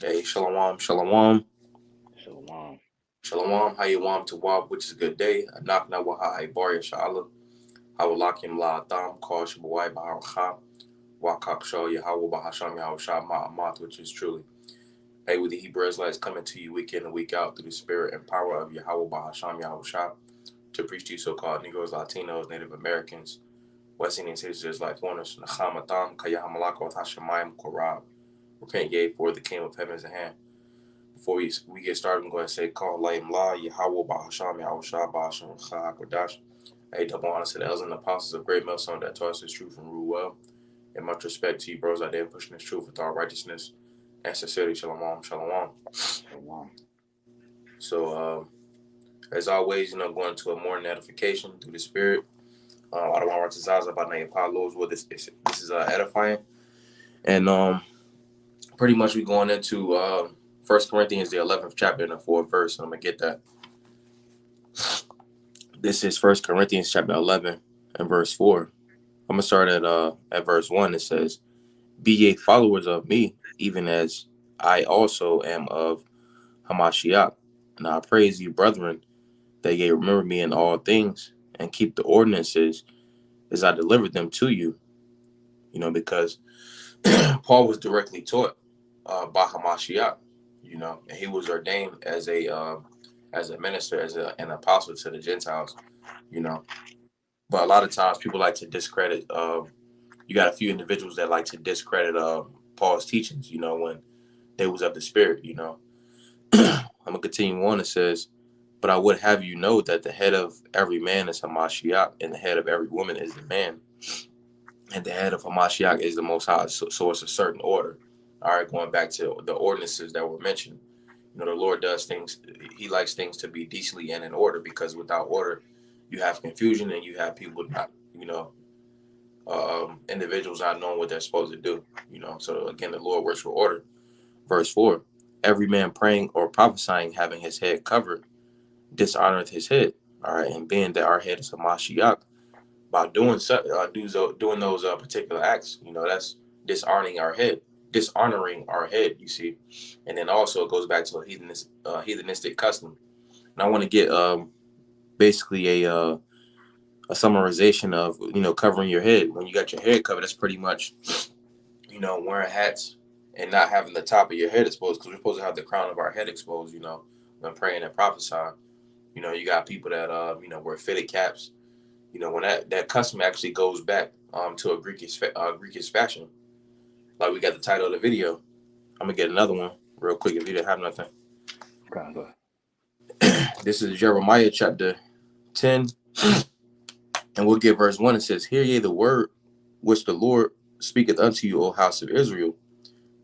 Hey, shalom, shalom, Shalom. shalom. How you want to walk, which is a good day. Knock na waha ibaria shala. Hawalakim la adam call shabuai bahacha. Wakak show Yahweh bahasham Yahweh ma'amat, which is truly. Hey, with the Hebrew Israelites coming to you week in and week out through the spirit and power of Yahweh bahasham Yahweh to preach to you so-called Negroes, Latinos, Native Americans, West Indian citizens, like foreigners. Nachamatam kayahamalako tashamayim korab. Repent ye for the kingdom of heaven is at hand. Before we get started, I'm going to say, call Layim La, Yahweh Bahasham, Yahweh Shah, Bahasham, Chahakadash. Hey, double honor to the elders and apostles of Great Millstone that taught us this truth and rule well. And much respect to you, bros out there pushing this truth with all righteousness and sincerity. Shalom, shalom. Shalom. As always, going to a morning edification through the Spirit. I don't want to Zaza about name Paulos. Well, this is edifying. And pretty much we going into 1 Corinthians, the 11th chapter and the 4th verse. And I'm going to get that. This is 1 Corinthians chapter 11 and verse 4. I'm going to start at verse 1. It says, be ye followers of me, even as I also am of Hamashiach. And I praise you, brethren, that ye remember me in all things and keep the ordinances as I delivered them to you. Because Paul was directly taught by Hamashiach, and he was ordained as a minister, an apostle to the Gentiles, you know. But a lot of times people like to discredit. You got a few individuals that like to discredit Paul's teachings, when they was of the Spirit, I'm gonna continue on. It says, "But I would have you know that the head of every man is Hamashiach, and the head of every woman is the man, and the head of Hamashiach is the Most High." So it's a certain order. All right, going back to the ordinances that were mentioned. The Lord does things. He likes things to be decently and in order, because without order, you have confusion and you have people not, individuals not knowing what they're supposed to do. So again, the Lord works for order. Verse 4: every man praying or prophesying, having his head covered, dishonoreth his head. All right, and being that our head is a Mashiach, by doing those particular acts, that's dishonoring our head, you see. And then also it goes back to a heathenistic custom. And I want to get basically a summarization of covering your head. When you got your head covered, that's pretty much wearing hats and not having the top of your head exposed, because we're supposed to have the crown of our head exposed. When praying and prophesying. You got people that wear fitted caps. When that custom actually goes back to a Greekish fashion. Like we got the title of the video. I'm gonna get another one real quick if you didn't have nothing. Okay, go ahead. This is Jeremiah chapter 10, and we'll get verse 1. It says, hear ye the word which the Lord speaketh unto you, O house of Israel.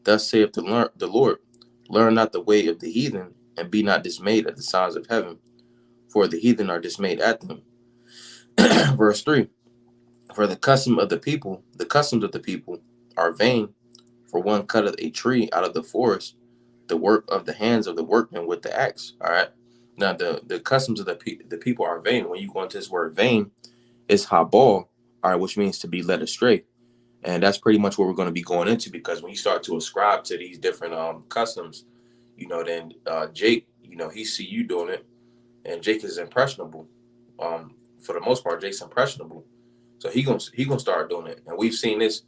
Thus saith the Lord, learn not the way of the heathen, and be not dismayed at the signs of heaven, for the heathen are dismayed at them. Verse 3, for the customs of the people are vain, for one cutteth a tree out of the forest, the work of the hands of the workman with the axe. All right. Now the customs of the people are vain. When you go into this word vain, it's habal, all right, which means to be led astray. And that's pretty much what we're going to be going into, because when you start to ascribe to these different customs, then Jake, he see you doing it, and Jake is impressionable. For the most part, Jake's impressionable, so he gonna start doing it, and we've seen this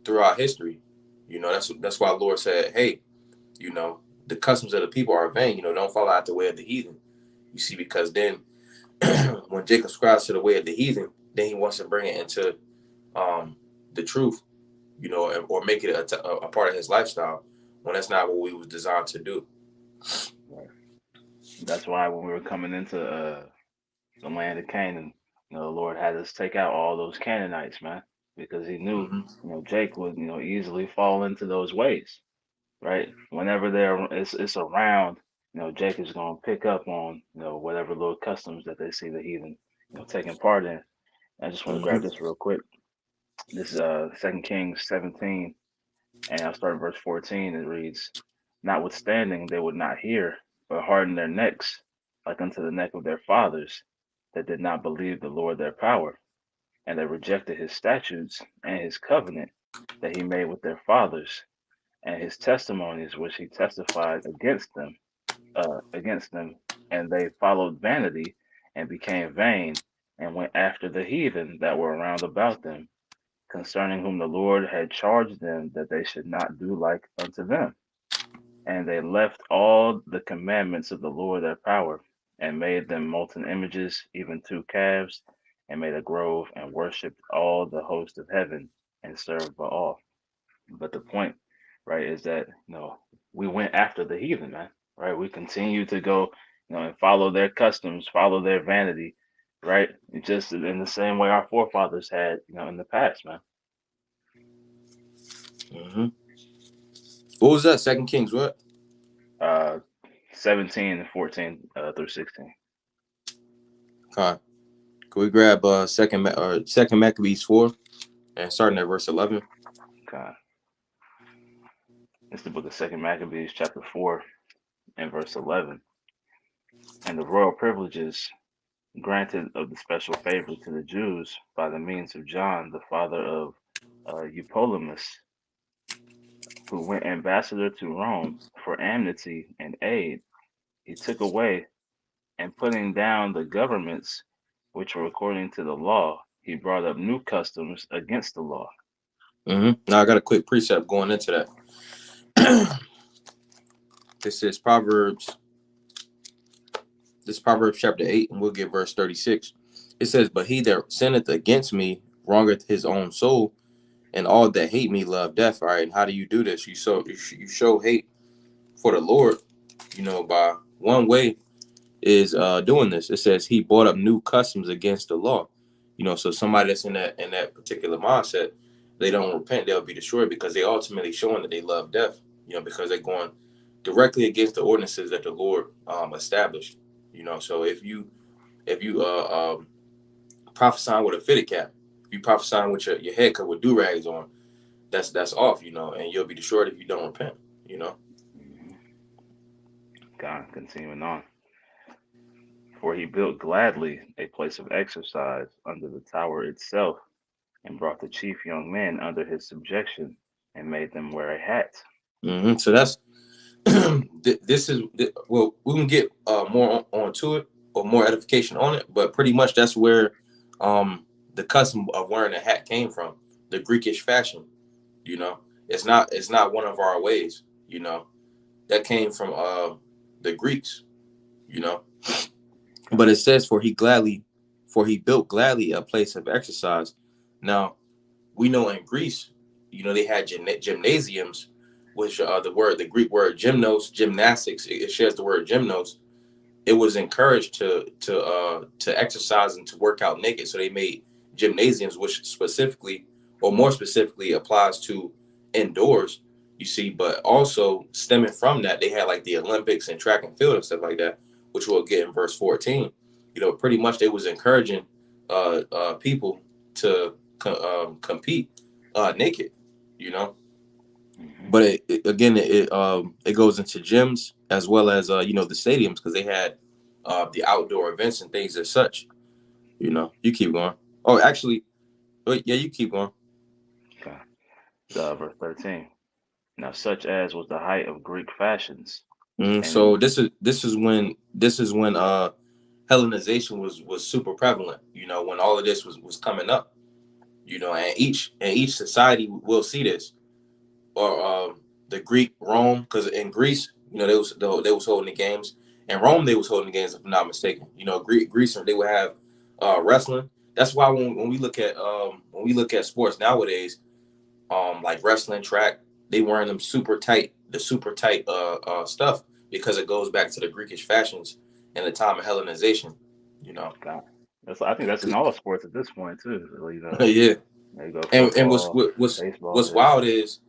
throughout history. That's why the Lord said, "Hey, the customs of the people are vain. Don't follow out the way of the heathen." You see, because then when Jacob ascribes to the way of the heathen, then he wants to bring it into the truth, or make it a part of his lifestyle, when that's not what we was designed to do. Right. That's why when we were coming into the land of Canaan, the Lord had us take out all those Canaanites, man, because He knew, Mm-hmm. Jake would, easily fall into those ways, right? Whenever it's around, Jake is gonna pick up on, whatever little customs that they see the heathen, taking part in. I just want to grab Mm-hmm. this real quick. This is 2 Kings 17, and I'll start in verse 14. It reads, notwithstanding, they would not hear, but hardened their necks, like unto the neck of their fathers, that did not believe the Lord their power, and they rejected his statutes and his covenant that he made with their fathers, and his testimonies which he testified against them, and they followed vanity and became vain, and went after the heathen that were around about them, concerning whom the Lord had charged them that they should not do like unto them. And they left all the commandments of the Lord their power, and made them molten images, even 2 calves, and made a grove, and worshipped all the host of heaven, and served Baal. But the point, right, is that we went after the heathen, man. Right, we continue to go, and follow their customs, follow their vanity, right? Just in the same way our forefathers had, in the past, man. Hmm. What was that? Second Kings, what? Uh, 17 and 14 through 16. Okay. Can we grab second Maccabees 4 and starting at verse 11? Okay. It's the book of Second Maccabees, chapter 4 and verse 11. And the royal privileges granted of the special favor to the Jews by the means of John, the father of Eupolemus, who went ambassador to Rome for amnesty and aid, he took away, and putting down the governments which were according to the law, he brought up new customs against the law. Now I got a quick precept going into that. This is Proverbs. This is Proverbs chapter 8, and we'll get verse 36. It says, "But he that sinneth against me wrongeth his own soul, and all that hate me love death." All right, and how do you do this? You show hate for the Lord, by one way is doing this. It says he brought up new customs against the law. So somebody that's in that particular mindset, they don't repent, they'll be destroyed because they ultimately showing that they love death. Because they're going directly against the ordinances that the Lord established. So if you prophesying with a fitted cap, if you prophesying with your head cut with do rags on, that's off. And you'll be destroyed if you don't repent. You know. Mhm. God, continuing on. For he built gladly a place of exercise under the tower itself, and brought the chief young men under his subjection, and made them wear a hat. So that's this is well, we can get more on to it or more edification on it, but pretty much that's where the custom of wearing a hat came from, the Greekish fashion. You know, it's not one of our ways. That came from the Greeks. You know, but God, it says for he built gladly a place of exercise. Now we know in Greece, they had gymnasiums, which the Greek word gymnastics, it shares the word gymnos. It was encouraged to exercise and to work out naked. So they made gymnasiums, which specifically, or more specifically, applies to indoors. You see, but also stemming from that, they had like the Olympics and track and field and stuff like that, which we'll get in verse 14. Pretty much they was encouraging people to compete naked. You know, hmm but it goes into gyms as well as the stadiums because they had the outdoor events and things as such. You keep going. Oh, actually, yeah, you keep going. God. Verse 13. Now, such as was the height of Greek fashions, and So this is when Hellenization was super prevalent. When all of this was coming up. And each society will see this, or the Greek Rome, because in Greece, they was holding the games. In Rome, they was holding the games, if I'm not mistaken. Greece, they would have wrestling. That's why when we look at sports nowadays, like wrestling, track, they wearing them super tight stuff because it goes back to the Greekish fashions and the time of Hellenization. You know, God, I think that's in all sports at this point too. yeah. There you go, And what's football, what- what's baseball, what's yeah, wild is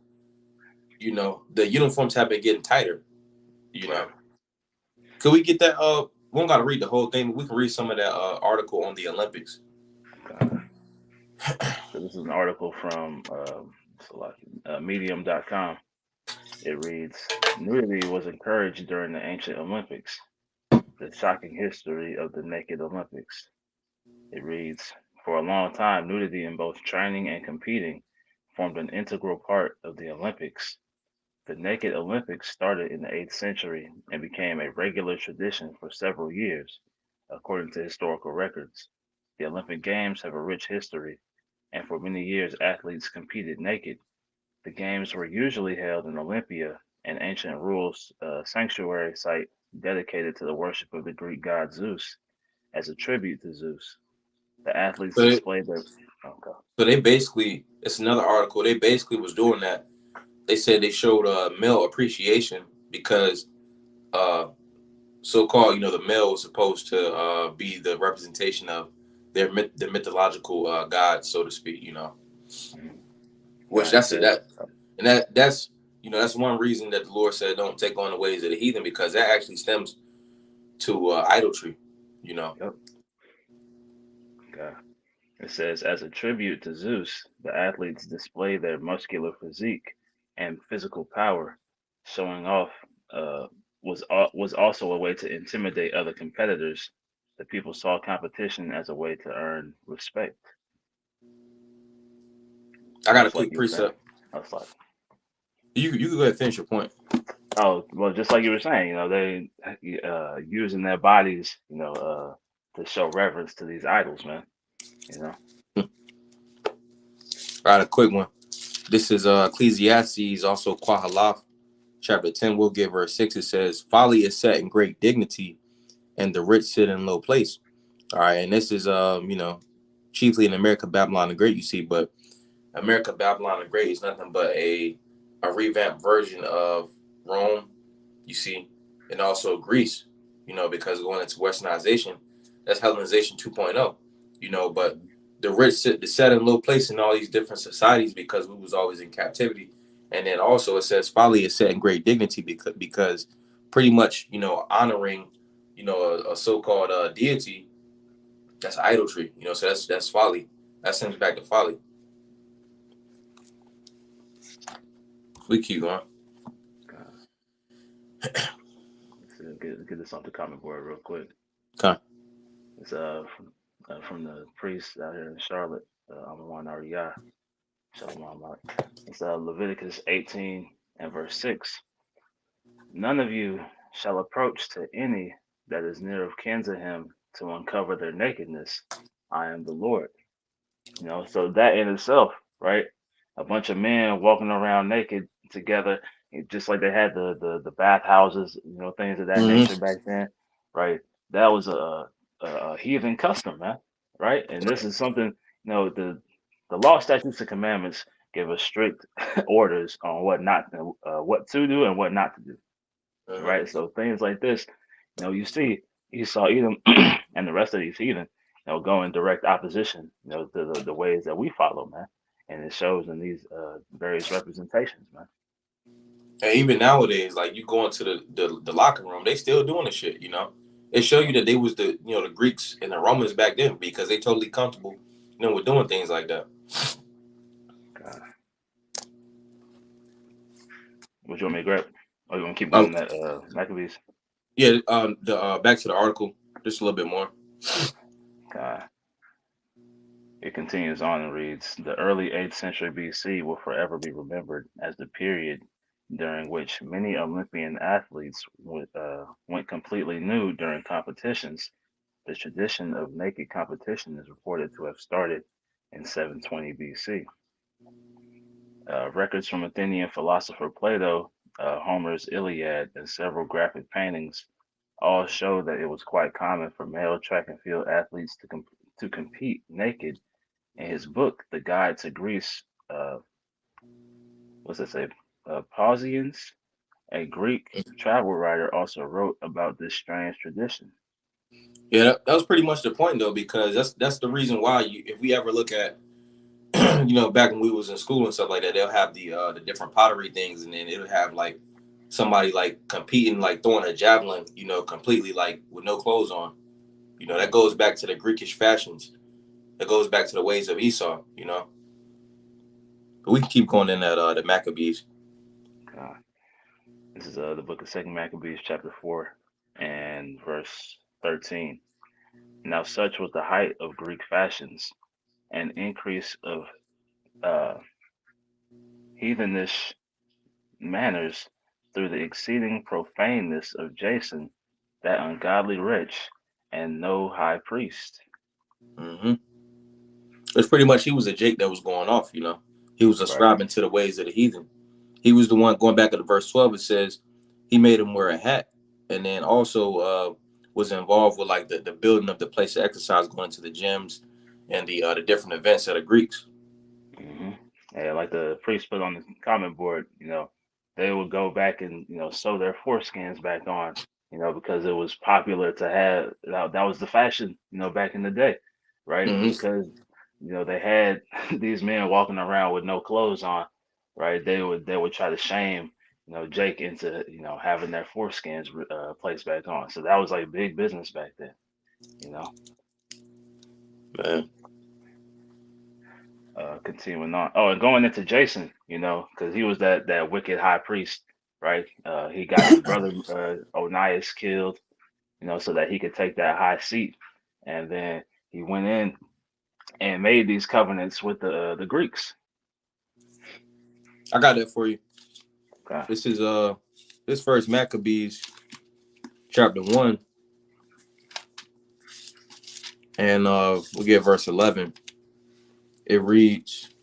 the uniforms have been getting tighter. You right. know, could we get that? We don't got to read the whole thing. But we can read some of that article on the Olympics. God. So this is an article from Medium.com. It reads, nudity was encouraged during the ancient Olympics, the shocking history of the naked Olympics. It reads, for a long time, nudity in both training and competing formed an integral part of the Olympics. The naked Olympics started in the 8th century and became a regular tradition for several years, according to historical records. The Olympic Games have a rich history, and for many years athletes competed naked. The games were usually held in Olympia, an ancient rules sanctuary site dedicated to the worship of the Greek god Zeus. As a tribute to Zeus, the athletes But displayed their. Okay. so they basically, it's another article. They basically was doing that. They said they showed male appreciation because uh, so-called, the male was supposed to be the representation of the mythological god, so to speak. Mhm. Which It that's says, that, and that's that's one reason that the Lord said don't take on the ways of the heathen because that actually stems to idolatry. You know, yep. Okay. It says, as a tribute to Zeus, the athletes display their muscular physique and physical power. Showing off was also a way to intimidate other competitors. The people saw competition as a way to earn respect, I got a just like quick you were saying. precept. I was like, You can go ahead and finish your point. oh, well, just like you were saying, they using their bodies, to show reverence to these idols, man. You know. All right, a quick one. This is Ecclesiastes, also Quahalath, chapter 10. We'll give verse 6. It says, "Folly is set in great dignity, and the rich sit in low place." All right, and this is chiefly in America, Babylon the Great. You see, but America, Babylon the Great is nothing but a revamped version of Rome. You see, and also Greece. Because going into Westernization, that's Hellenization 2.0. But Mhm. the rich set in low place in all these different societies because we was always in captivity. And then also it says folly is set in great dignity because pretty much honoring a so-called deity, that's idolatry. So that's folly. That sends back to folly. We keep going. God, let's get this off the comment board real quick. Okay. It's from the priest out here in Charlotte, Amawan Ariyah, Shalom Mark. It's Leviticus 18 and verse 6. None of you shall approach to any that is near of kin to him to uncover their nakedness. I am the Lord. So that in itself, right? A bunch of men walking around naked together, just like they had the bathhouses, things of that nature Mm-hmm. back then, right? That was a heathen custom, man, right? And this is something, the law, statutes, and commandments give us strict orders on what to do and what not to do, Mm-hmm. right? So things like this, you see Esau, Edom, and the rest of these heathen, go in direct opposition, to the ways that we follow, man. And it shows in these various representations, man. And even nowadays, like you go into the locker room, they still doing the shit. It show you Yep. that they was the Greeks and the Romans back then because they totally comfortable, with doing things like that. God. What you want me to grab? Or you want to keep Um, going that Maccabees? yeah. The back to the article just a little bit more. God. It continues on and reads, the early 8th century BC will forever be remembered as the period during which many Olympian athletes went completely nude during competitions. The tradition of naked competition is reported to have started in 720 BC. Records from Athenian philosopher Plato, Homer's Iliad, and several graphic paintings all show that it was quite common for male track and field athletes to compete naked. In his book, The Guide to Greece, what's it say? Pausians, a Greek travel writer, also wrote about this strange tradition. Yeah, that was pretty much the point though, because that's the reason why if we ever look at back when we was in school and stuff like that, they'll have the different pottery things, and then it'll have like somebody like competing, like throwing a javelin, completely like with no clothes on. That Mhm. goes back to the Greekish fashions. That goes back to the ways of Esau. But we can keep going in that the Maccabees. Uh, this is the book of Second Maccabees, chapter 4, and verse 13. Now, such was the height of Greek fashions, an increase of uh, heathenish manners through the exceeding profaneness of Jason, that ungodly rich, and no high priest. Mm-hmm. It's pretty much he was a Jake that was going off. He was Right. ascribing to the ways of the heathen. He was the one going back to the verse 12. It says he made him wear a hat, and then also was involved with like the building of the place of exercise, going to the gyms and the different events of the Greeks. hmm Yeah, like the priest put on the comment board, they would go back and sew their foreskins back on, because it was popular to have that was the fashion, back in the day, right? Mm-hmm. Because they had these men walking around with no clothes on, right? They would try to shame Jake into having their foreskins placed back on. So that was like big business back then, you know. Man. Continuing on. Oh, and going into Jason, because he was that wicked high priest, right? He got his brother Onias killed, so that he could take that high seat, and then he went in and made these covenants with the Greeks. I got that for you. Okay. This is this first Maccabees chapter 1, and we get verse 11. It reads,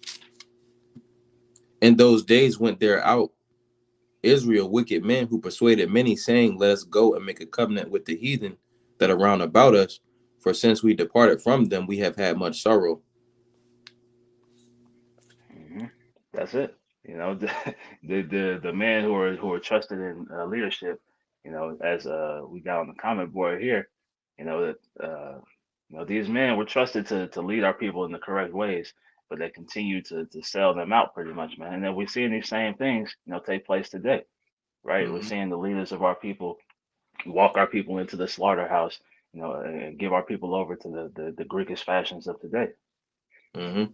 "In those days went there out Israel wicked men who persuaded many, saying, Let us go and make a covenant with the heathen that are round about us. For since we departed from them, we have had much sorrow." hmm That's it. The men who are trusted in leadership, as we got on the comment board here, that these men were trusted to lead our people in the correct ways, but they continue to sell them out pretty much, man. And then we're seeing these same things, take place today, right? We're Mm-hmm. seeing the leaders of our people walk our people into the slaughterhouse, and give our people over to the Greekish fashions of today. Mm-hmm.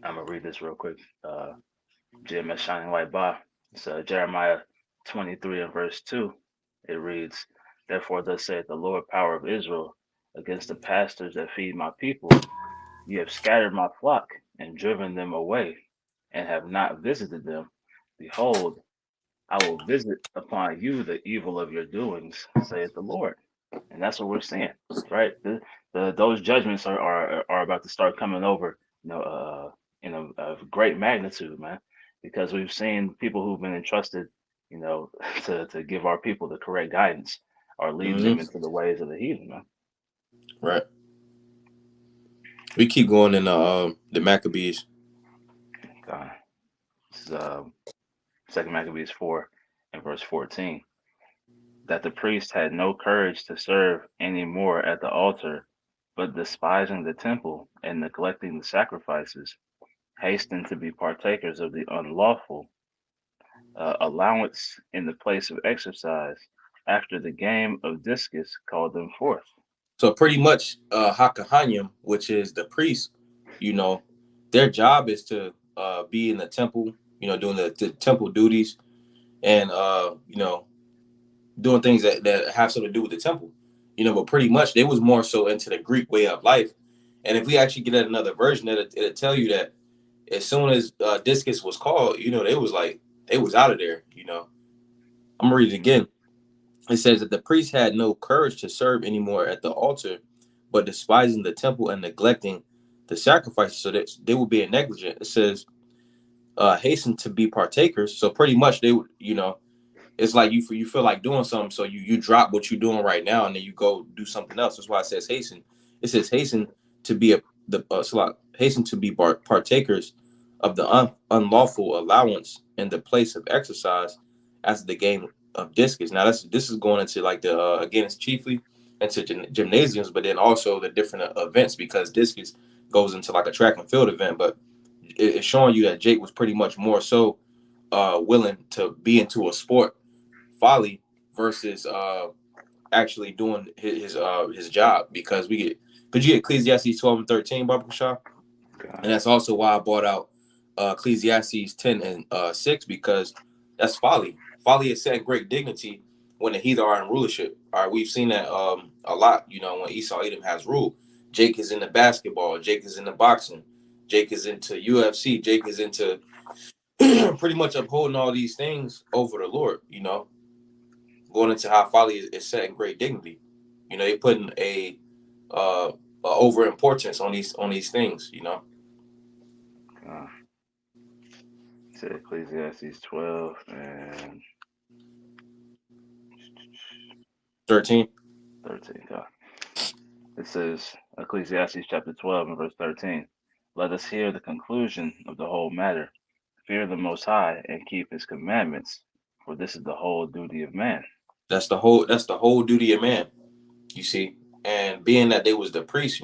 I'm gonna read this real quick. Jim is shining light by. It's Jeremiah 23 and verse 2. It reads, Therefore, thus saith the Lord power of Israel, against the pastors that feed my people, you have scattered my flock and driven them away, and have not visited them. Behold, I will visit upon you the evil of your doings, saith the Lord. And that's what we're seeing, right? Those judgments are about to start coming over, in a great magnitude, man, because we've seen people who've been entrusted, to give our people the correct guidance are leading them Mm-hmm. into the ways of the heathen, man. Right. We keep going in the Maccabees. God. This is Second Maccabees 4 and verse 14. That the priest had no courage to serve any more at the altar, but despising the temple and neglecting the sacrifices, hastened to be partakers of the unlawful allowance in the place of exercise, after the game of discus called them forth. So pretty much Hakahanyam, which is the priest, you know, their job is to be in the temple, doing the temple duties and doing things that have something to do with the temple. But pretty much they was more so into the Greek way of life. And if we actually get at another version, it'll tell you that as soon as discus was called, they was like they was out of there. I'm gonna read it hmm again. It says that the priest had no courage to serve anymore at the altar, but despising the temple and neglecting the sacrifices, so that they were being negligent. It says hasten to be partakers. So pretty much they would, it's like you feel like doing something, so you drop what you're doing right now, and then you go do something else. That's why it says hasten. It says hasten to be hasten to be partakers of the unlawful allowance in the place of exercise as the game of discus. Now this is going into like the again, it's chiefly into gymnasiums, but then also the different events, because discus goes into like a track and field event. But it's showing you that Jake was pretty much more so willing to be into a sport folly versus actually doing his job, because we get could you get Ecclesiastes 12 and 13, Baba Shah? God. And that's also why I brought out Ecclesiastes 10 and 6, because that's folly. Folly is setting great dignity when the heathen are in rulership. All right, we've seen that a lot. When Esau Edom has rule, Jake is into basketball, Jake is into boxing, Jake is into UFC, Jake is into pretty much upholding all these things over the Lord, going into how folly is set in great dignity. They putting a over importance on these things. Uh, to Ecclesiastes 12 and 13. 13. It says, Ecclesiastes chapter 12 and verse 13. Let us hear the conclusion of the whole matter. Fear the Most High and keep his commandments, for this is the whole duty of man. That's the whole duty of man, you see. And being that they was the priests,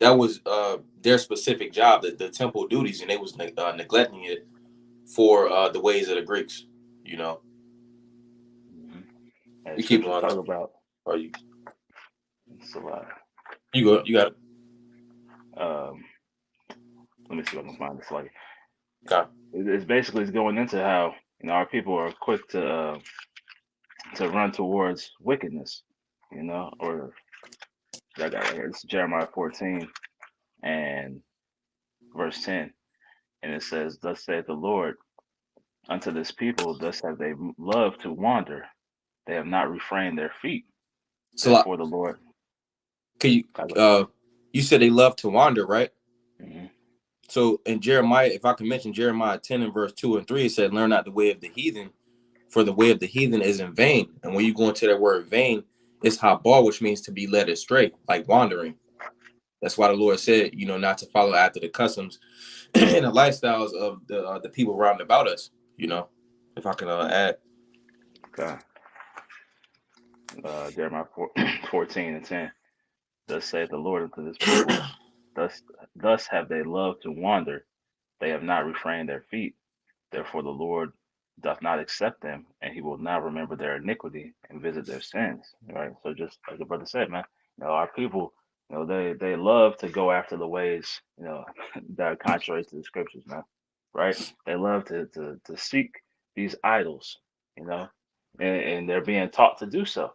that was their specific job, the temple duties, and they was neglecting it for the ways of the Greeks. You know, Mm-hmm. And you keep scriptures on talk up. about, Or you it's a lot. you go you got it. Um, Let me see if I can find this. Like, Okay. it's basically it's going into how our people are quick to run towards wickedness, or I got right here. It's Jeremiah 14 and verse 10, and it says, "Thus saith the Lord unto this people, thus have they loved to wander; they have not refrained their feet. So like, Therefore, the Lord." can you I go, uh you said they love to wander, right? mhm. So in Jeremiah, if I can mention Jeremiah 10 and verse 2 and 3, it said, "Learn not the way of the heathen, for the way of the heathen is in vain." And when you go into that word vain, it's habar, which means to be led astray, like wandering. That's why the Lord said, not to follow after the customs and the lifestyles of the people round about us. You know, if I can add. Okay. Jeremiah 14 and 10. Thus saith the Lord unto this people, thus thus have they loved to wander; they have not refrained their feet. Therefore, the Lord doth not accept them, and he will not remember their iniquity and visit their sins. Right. So, just like the brother said, man, our people, they love to go after the ways, that are contrary to the scriptures, man. Right. They love to seek these idols, you know, and they're being taught to do so.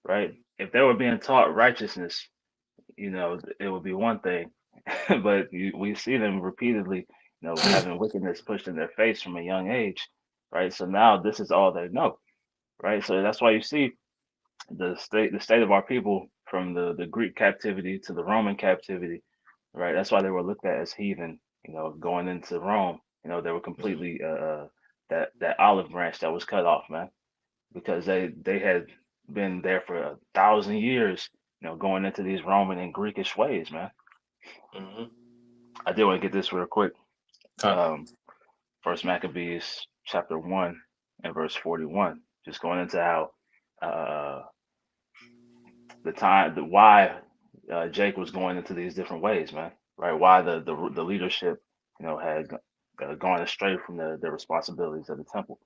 Right. If they were being taught righteousness, it would be one thing, but we see them repeatedly, having wickedness pushed in their face from a young age, right? So now this is all they know, right? So that's why you see the state of our people from the Greek captivity to the Roman captivity, right? That's why they were looked at as heathen, going into Rome, they were completely that olive branch that was cut off, man, because they had been there for 1,000 years, going into these Roman and Greekish ways, man. Mm-hmm. I did want to get this real quick. Okay. Um, First Maccabees chapter 1 and verse 41, just going into how uh, the why Jake was going into these different ways, man. Right? Why the leadership, had gone astray from the responsibilities of the temple.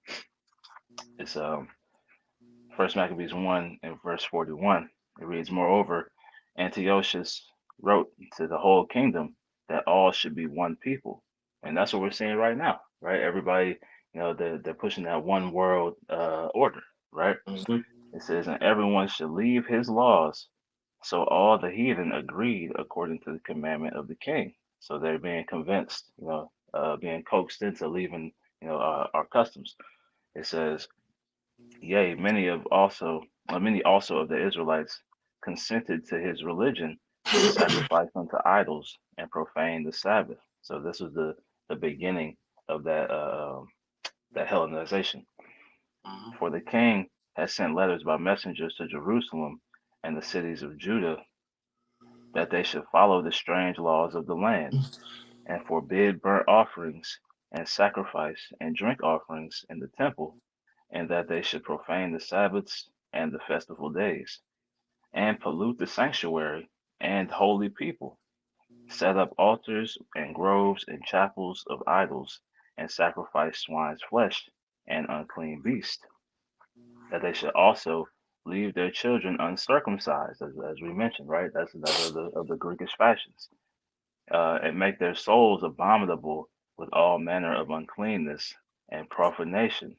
It's First Maccabees 1 and verse 41. It reads, "Moreover, Antiochus wrote to the whole kingdom that all should be one people." And that's what we're seeing right now, right? Everybody, they're pushing that one world order, right? Mm-hmm. It says, "And everyone should leave his laws." So all the heathen agreed according to the commandment of the king. So they're being convinced, being coaxed into leaving, our customs. It says, "Yea, many also of the Israelites consented to his religion, and sacrificed unto idols, and profaned the Sabbath." So this was the beginning of that Hellenization. Mm-hmm. "For the king has sent letters by messengers to Jerusalem and the cities of Judah, that they should follow the strange laws of the land, and forbid burnt offerings, and sacrifice and drink offerings in the temple, and that they should profane the Sabbaths and the festival days, and pollute the sanctuary and holy people, set up altars and groves and chapels of idols, and sacrifice swine's flesh and unclean beasts, that they should also leave their children uncircumcised, as we mentioned, right? That's another of the Greekish fashions, and make their souls abominable with all manner of uncleanness and profanation,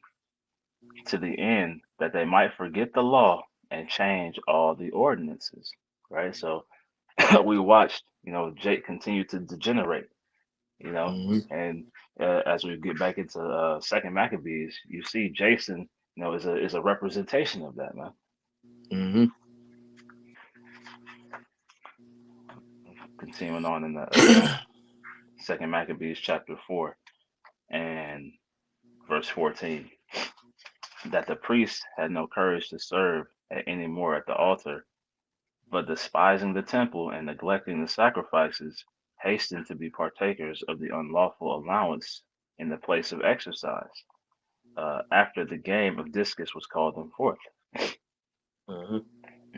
to the end that they might forget the law and change all the ordinances. Right. So we watched, Jake continue to degenerate. you know. Mm-hmm. And as we get back into Second Maccabees, you see Jason, is a representation of that, man. Mm-hmm. Continuing on in the Second Maccabees chapter 4 and verse 14, that the priests had no courage to serve any more at the altar, but despising the temple and neglecting the sacrifices, hastened to be partakers of the unlawful allowance in the place of exercise, after the game of discus was called them forth, Mm-hmm.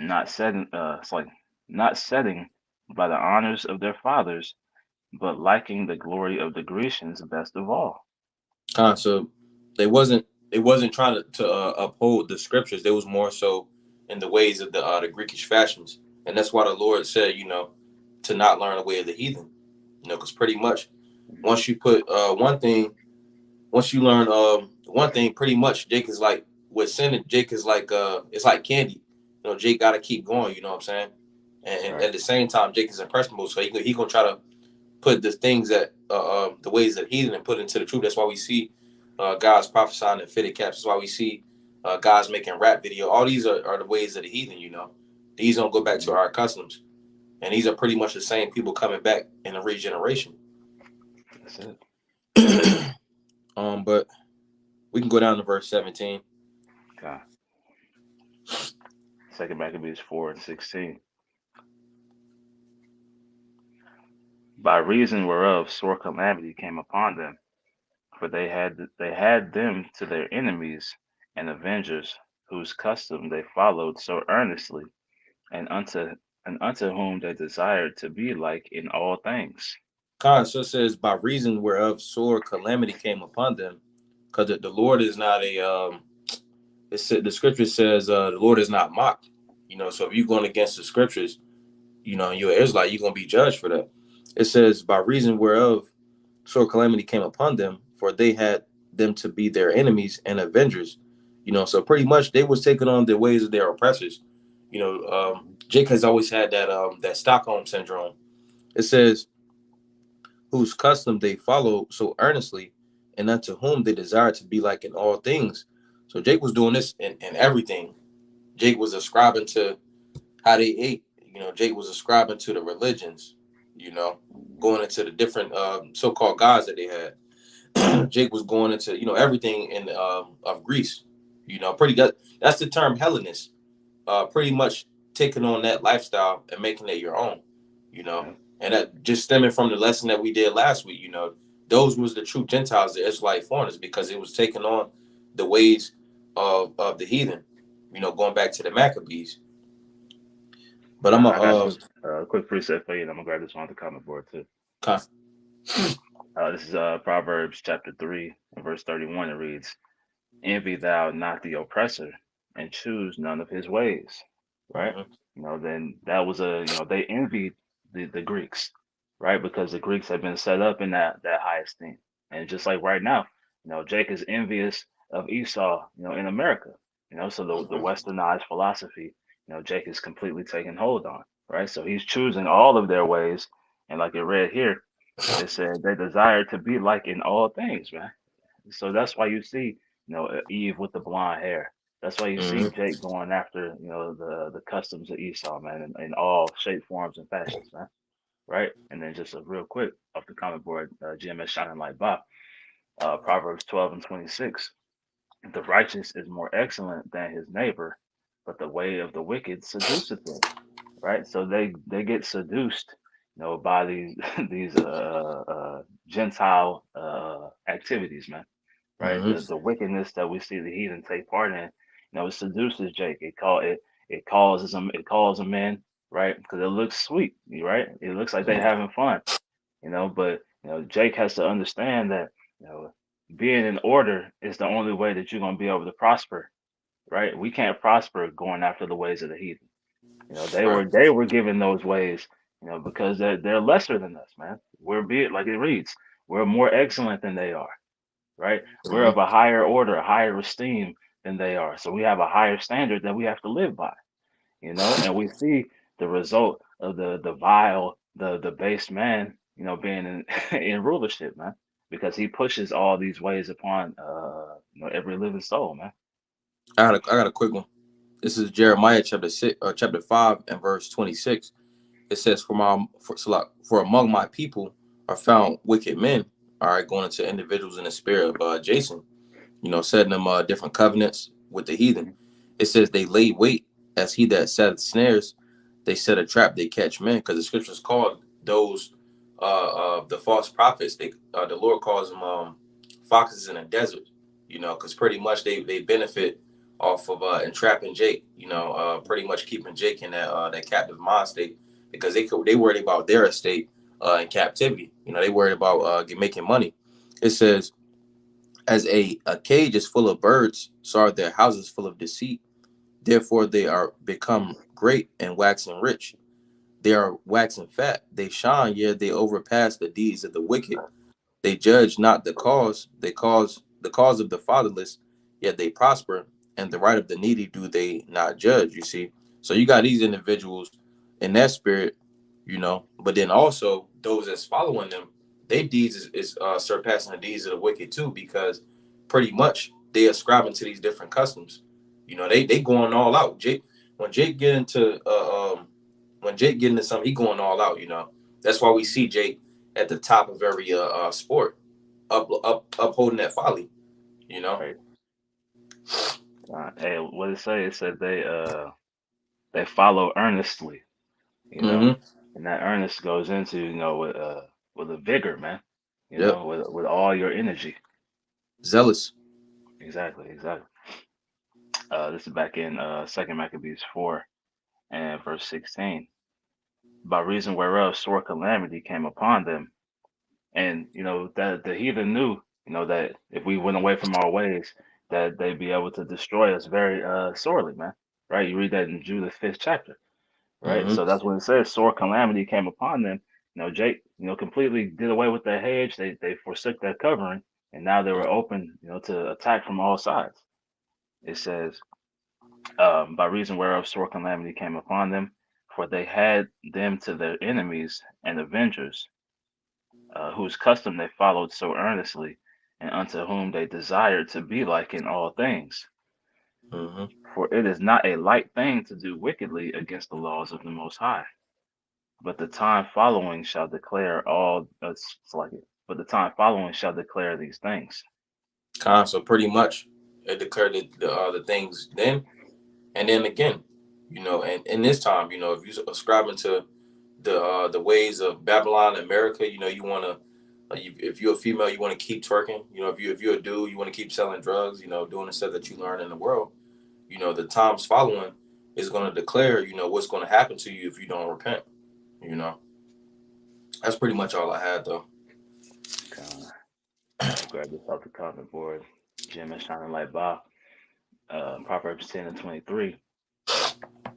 not setting, it's like not setting by the honors of their fathers, but liking the glory of the Grecians best of all. So they wasn't trying to uphold the scriptures. They was more so in the ways of the Greekish fashions, and that's why the Lord said, to not learn the way of the heathen. Because pretty much Mhm. once you put one thing, once you learn one thing, pretty much Jake is like with sin. Jake is like it's like candy. Jake got to keep going. You know what I'm saying? And Right. at the same time, Jake is impressionable, so he gonna try to put the things that the ways that heathen and put into the truth. That's why we see God's prophesying in fitted caps. That's why we see God's making rap video. All these are the ways of the heathen. These don't go back to Mhm. our customs, and these are pretty much the same people coming back in a regeneration. That's it. But we can go down to verse 17. Okay. Second Maccabees 4:16. By reason whereof sore calamity came upon them, for they had them to their enemies and avengers, whose custom they followed so earnestly, and unto whom they desired to be like in all things. So it says, by reason whereof sore calamity came upon them, because the Lord is not a the scripture says the Lord is not mocked. So if you're going against the scriptures, you're an Israelite, you're gonna be judged for that. It says, by reason whereof sore calamity came upon them, for they had them to be their enemies and avengers. So pretty much they was taking on the ways of their oppressors. Jake has always had that Stockholm syndrome. It says, whose custom they follow so earnestly, and unto whom they desire to be like in all things. So Jake was doing this in everything. Jake was ascribing to how they ate. Jake was ascribing to the religions. You know, Mhm. going into the different so-called gods that they had. Jake was going into everything in of Greece. That's the term Hellenist. Pretty much taking on that lifestyle and making it your own. You know, Yep. and that just stemming from the lesson that we did last week. Those was the true Gentiles, the Israelite foreigners, because it was taking on the ways of the heathen. Going back to the Maccabees. But I'm a I got this quick preset for you, and I'm gonna grab this one on the comment board too. con- This is Proverbs chapter 3 and verse 31. It reads, "Envy thou not the oppressor, and choose none of his ways." Right? Mhm. Then that was they envied the Greeks, right? Because the Greeks had been set up in that high esteem. And just like right now, Jake is envious of Esau, in America. So the Mhm. westernized philosophy, Jake is completely taking hold on, right? So he's choosing all of their ways. And like it read here, it said they desire to be like in all things, man. So that's why you see, Eve with the blonde hair. That's why you see Mhm. Jake going after, the customs of Esau, man, in all shape, forms, and fashions, man. Right? And then just a real quick off the comment board, GMS shining like Bob, Proverbs 12 and 26. The righteous is more excellent than his neighbor, but the way of the wicked seduceth him. Right? So they get seduced, by these these Gentile activities, man, right? Mhm. The wickedness that we see the heathen take part in, it seduces Jake. It calls them in, right? Because it looks sweet, right? It looks like they're having fun, But Jake has to understand that you know being in order is the only way that you're gonna be able to prosper, right? We can't prosper going after the ways of the heathen. They Right. were they were given those ways, because they're lesser than us, man. We're be it like it reads, we're more excellent than they are, right? We're Mhm. of a higher order, a higher esteem than they are. So we have a higher standard that we have to live by, and we see the result of the vile, the base man. being in in rulership, man, because he pushes all these ways upon every living soul, man. I got a quick one. This is Jeremiah chapter 6, chapter 5, and verse 26. It says, For among my people are found wicked men." All right, going into individuals in the spirit of Jason, setting them different covenants with the heathen. Mhm. It says they lay wait as he that setteth snares. They set a trap. They catch men, because the scriptures called those the false prophets. The Lord calls them foxes in the desert. Because pretty much they benefit off of entrapping Jake. Pretty much keeping Jake in that captive mind state, because they worried about their estate in captivity. They worried about making money. It says, as a cage is full of birds, so are their houses full of deceit. Therefore they are become great and waxing rich. They are waxing fat. They shine, yet they overpass the deeds of the wicked. They judge not the cause of the fatherless, yet they prosper, and the right of the needy do they not judge. You see, so you got these individuals in that spirit, but then also those that's following them, their deeds is surpassing the deeds of the wicked too, because pretty much they ascribing to these different customs. They going all out. Jake, when Jake get into when Jake get into something, he going all out. That's why we see Jake at the top of every sport, upholding that folly. You know. Right. Hey, what did it say? It said they follow earnestly, you know, Mm-hmm. and that earnest goes into with a vigor, man, Yep. with all your energy. Zealous. Exactly, exactly. This is back in Second Maccabees 4 and verse 16. By reason whereof sore calamity came upon them, and that the heathen knew, that if we went away from our ways, that they'd be able to destroy us very sorely, man. Right? You read that in Jude the 5th chapter. Right? Mm-hmm. So that's when it says sore calamity came upon them. Jake, completely did away with their hedge. They forsook their covering, and now they were open, to attack from all sides. It says, by reason whereof sore calamity came upon them, for they had them to their enemies and avengers, whose custom they followed so earnestly, and unto whom they desired to be like in all things. Mm-hmm. For it is not a light thing to do wickedly against the laws of the Most High. But the time following shall declare all. It's like it. But the time following shall declare these things. So pretty much, it declared the things then and then again. And in this time, if you subscribing to the ways of Babylon, America, you want to. If you're a female, you want to keep twerking. If you're a dude, you want to keep selling drugs. Doing the stuff that you learn in the world. The times following is going to declare. What's going to happen to you if you don't repent. You know, that's pretty much all I had though. I'll grab this off the comment board. Jim is shining like Bob. Proverbs 10 and 23.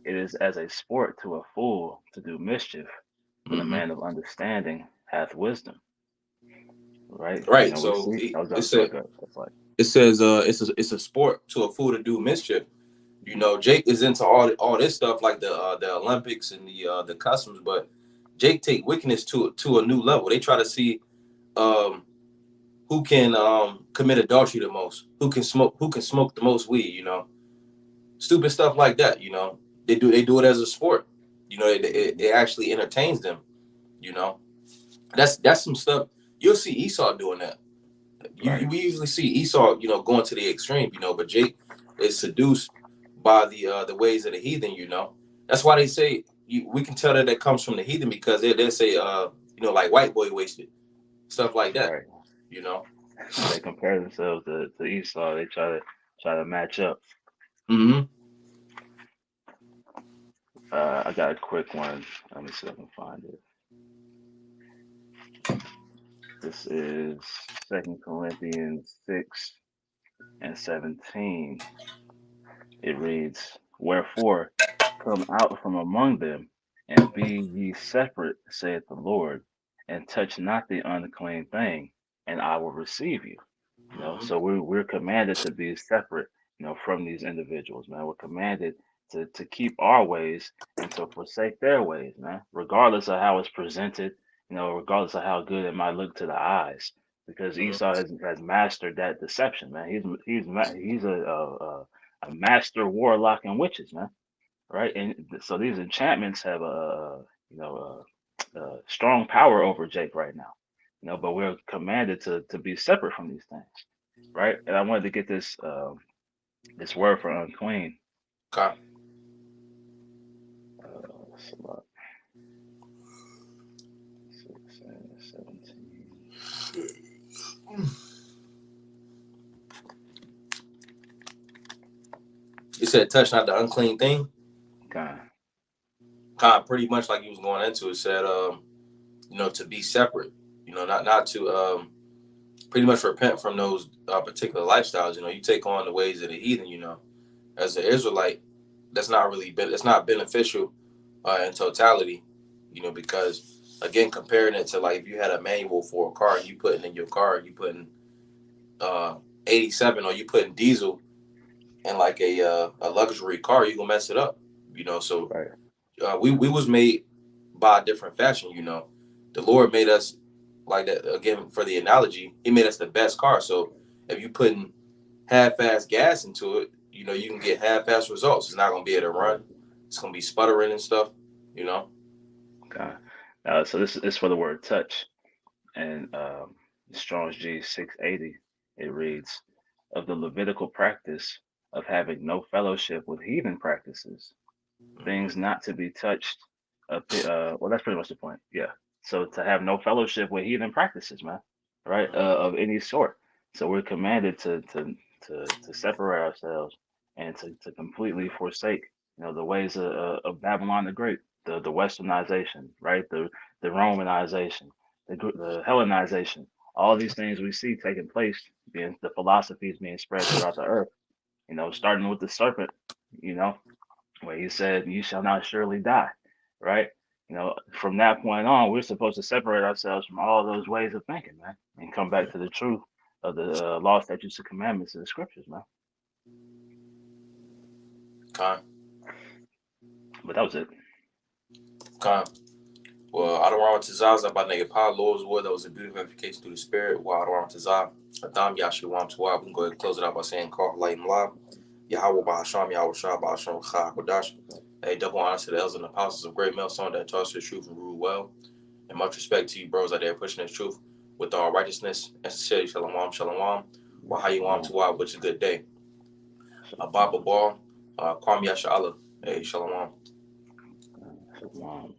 It is as a sport to a fool to do mischief, but a Mm-hmm. man of understanding hath wisdom. Right? Right. We So see. it, I was it going said go. That's like it says it's a sport to a fool to do mischief. Jake is into all this stuff like the Olympics and the customs, but Jake take wickedness to a new level. They try to see um who can commit adultery the most, who can smoke the most weed. Stupid stuff like that. They do it as a sport. It actually entertains them. You know, that's some stuff you'll see Esau doing that. right, We usually see Esau, going to the extreme, but Jake is seduced by the ways of the heathen. That's why they say we can tell that comes from the heathen, because they say like white boy wasted stuff like that. right. You know. They compare themselves to Esau. They try to match up. Mm-hmm. I got a quick one. Let me see if I can find it. This is Second Corinthians 6 and 17. It reads, "Wherefore come out from among them, and be ye separate, saith the Lord, and touch not the unclean thing, and I will receive you." So Mm-hmm. we're commanded to be separate, from these individuals, man. We're commanded to keep our ways and to forsake their ways, man, regardless of how it's presented, regardless of how good it might look to the eyes, because Esau has mastered that deception, man. He's a master warlock and witches, man. Right, and so these enchantments have you know strong power over Jake right now. But we're commanded to be separate from these things, right? And I wanted to get this word for unclean. Okay. Salat 6 and 17. You said touch not the unclean thing. God, Kind of pretty much like you was going into it. Said to be separate. Not to pretty much repent from those particular lifestyles. You take on the ways of the heathen. As an Israelite, that's not beneficial in totality. Because again, comparing it to like if you had a manual for a car and you putting in your car, you putting uh 87 or you putting diesel in like a luxury car, you gonna mess it up. So right, we was made by a different fashion. The Lord made us like that. Again, for the analogy, He made us the best car. So if you putting half-ass gas into it, you can get half-ass results. It's not gonna be able to run. It's gonna be sputtering and stuff. You know. God. So this is for the word touch, and Strong's G 680. It reads, of the Levitical practice of having no fellowship with heathen practices, things not to be touched. Well, that's pretty much the point. Yeah. So to have no fellowship with heathen practices, man, right? Of any sort. So we're commanded to separate ourselves and to completely forsake, the ways of Babylon the Great, the Westernization, right? The Romanization, the Hellenization. All these things we see taking place, being the philosophies being spread throughout the earth. Starting with the serpent. You know, where he said, "You shall not surely die," right? From that point on, we're supposed to separate ourselves from all those ways of thinking, man, and come back to the truth of the law, statutes, and commandments of the scriptures, man. Con, But that was it. con. Well, Adoram Tazaz, about nigga Pa, Lord's word, that was a beautiful application through the spirit. Well, Adoram Tazaz, Adam Yashua Tawab. We can go ahead and close it out by saying, Call Light and Love. Yahweh Bahasham, Yahweh Shah, Bahasham, Chah, Kodash. Hey, double honor to the elders and apostles of Great Millstone that taught us the truth and rule well. And much respect to you, bros, out there pushing this truth with all righteousness and sincerity. Shalom, shalom. Wahayuam Shalom. Tawab, which is a good day. Ababa Shalom. Ball, Kwame Yasha Allah. Hey, shalom. Shalom.